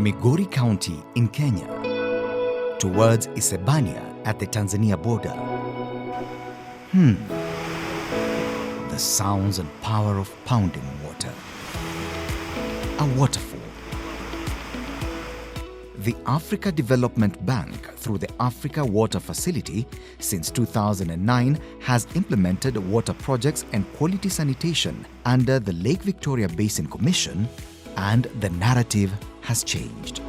Migori County in Kenya towards Isebania at the Tanzania border. The sounds and power of pounding water. A waterfall. The Africa Development Bank, through the Africa Water Facility, since 2009 has implemented water projects and quality sanitation under the Lake Victoria Basin Commission, and the narrative has changed.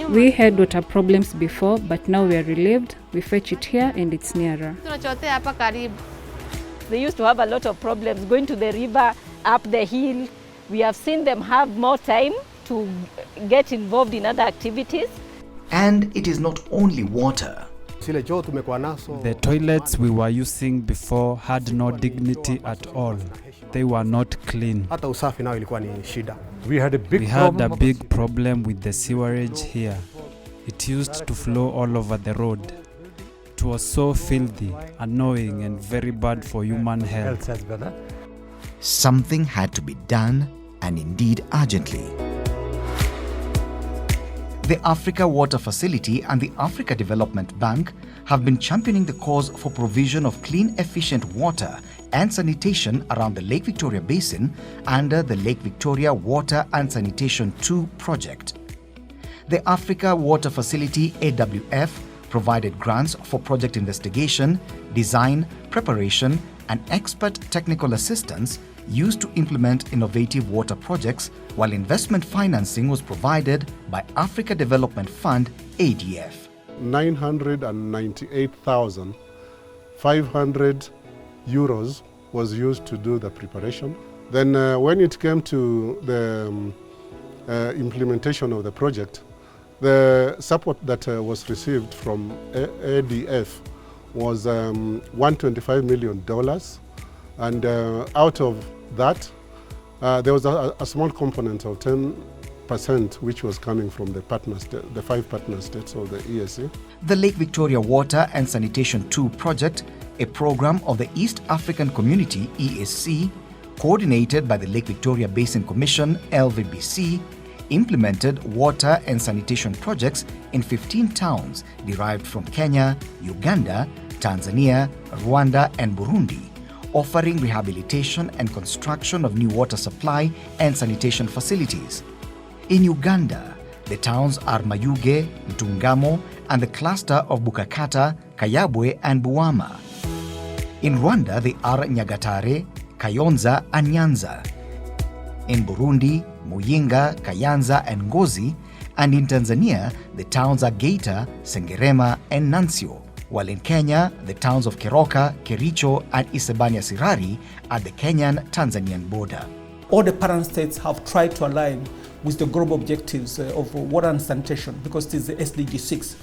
We had water problems before, but now we are relieved. We fetch it here and it's nearer. They used to have a lot of problems going to the river, up the hill. We have seen them have more time to get involved in other activities. And it is not only water. The toilets we were using before had no dignity at all. They were not clean. We had a big problem with the sewerage here. It used to flow all over the road. It was so filthy, annoying, and very bad for human health. Something had to be done, and indeed urgently. The Africa Water Facility and the Africa Development Bank have been championing the cause for provision of clean, efficient water and sanitation around the Lake Victoria Basin under the Lake Victoria Water and Sanitation 2 project. The Africa Water Facility, AWF, provided grants for project investigation, design, preparation, and expert technical assistance used to implement innovative water projects, while investment financing was provided by Africa Development Fund, ADF. 998,500 euros was used to do the preparation. Then when it came to the implementation of the project, the support that was received from ADF was $125 million. And out of that, there was a small component of 10%, which was coming from the the 5 partner states of the ESA. The Lake Victoria Water and Sanitation 2 project, a program of the East African Community, EAC, coordinated by the Lake Victoria Basin Commission, LVBC, implemented water and sanitation projects in 15 towns derived from Kenya, Uganda, Tanzania, Rwanda, and Burundi, offering rehabilitation and construction of new water supply and sanitation facilities. In Uganda, the towns are Mayuge, Ntungamo, and the cluster of Bukakata, Kayabwe, and Buwama. In Rwanda, they are Nyagatare, Kayonza, and Nyanza. In Burundi, Muyinga, Kayanza, and Ngozi, and in Tanzania, the towns are Geita, Sengerema, and Nansio, while in Kenya, the towns of Keroka, Kericho, and Isebania Sirari at the Kenyan-Tanzanian border. All the parent states have tried to align with the global objectives of water and sanitation, because it is the SDG 6,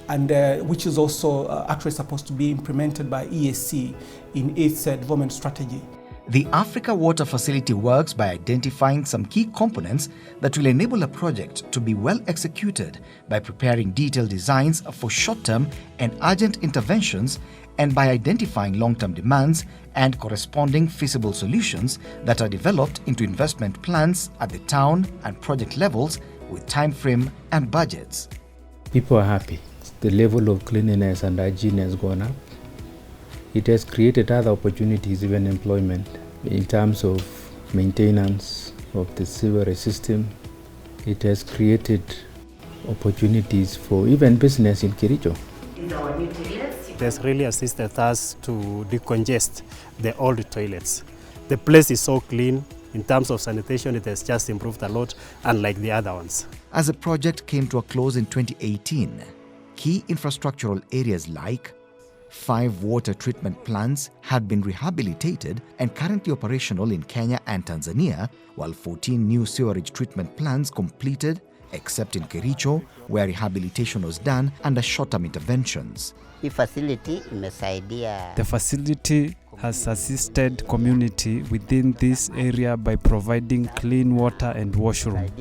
and which is also actually supposed to be implemented by EAC in its development strategy. The Africa Water Facility works by identifying some key components that will enable a project to be well executed by preparing detailed designs for short-term and urgent interventions, and by identifying long-term demands and corresponding feasible solutions that are developed into investment plans at the town and project levels with time frame and budgets. People are happy. The level of cleanliness and hygiene has gone up. It has created other opportunities, even employment, in terms of maintenance of the sewerage system. It has created opportunities for even business in Kericho. It has really assisted us to decongest the old toilets. The place is so clean. In terms of sanitation, it has just improved a lot, unlike the other ones. As the project came to a close in 2018, key infrastructural areas like 5 water treatment plants had been rehabilitated and currently operational in Kenya and Tanzania, while 14 new sewerage treatment plants completed, except in Kericho, where rehabilitation was done under short-term interventions. The facility has assisted community within this area by providing clean water and washroom.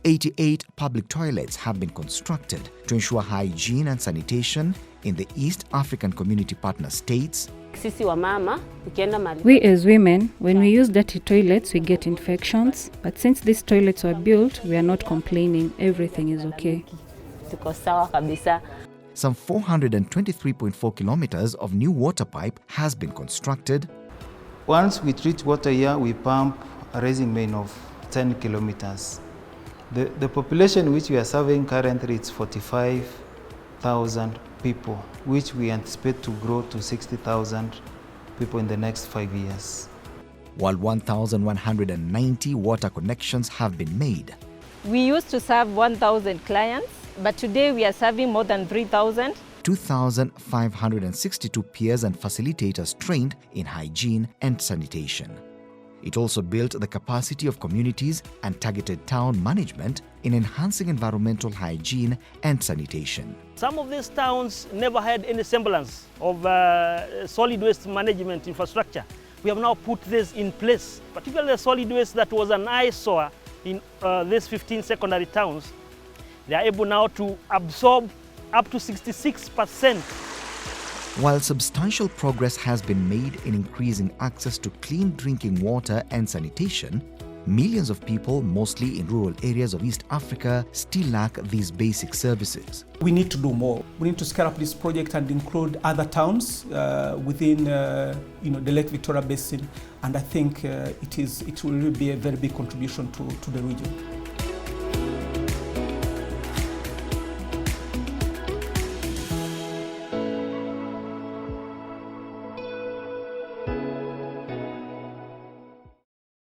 88 public toilets have been constructed to ensure hygiene and sanitation in the East African Community Partner States. sisi wa mama ukienda mali. We as women, when we use dirty toilets, we get infections. But since these toilets were built, we are not complaining. Everything is okay. Tuko sawa kabisa. Some 423.4 kilometers of new water pipe has been constructed. Once we treat water here, we pump a raising main of 10 kilometers. The population which we are serving currently is 45,000 people, which we anticipate to grow to 60,000 people in the next 5 years. While 1,190 water connections have been made. We used to serve 1,000 clients, but today we are serving more than 3,000. 2,562 peers and facilitators trained in hygiene and sanitation. It also built the capacity of communities and targeted town management in enhancing environmental hygiene and sanitation. Some of these towns never had any semblance of solid waste management infrastructure. We have now put this in place, particularly the solid waste that was an eyesore in these 15 secondary towns. They are able now to absorb up to 66%. While substantial progress has been made in increasing access to clean drinking water and sanitation, millions of people, mostly in rural areas of East Africa, still lack these basic services. We need to do more. We need to scale up this project and include other towns within the Lake Victoria Basin, and I think it will really be a very big contribution to the region.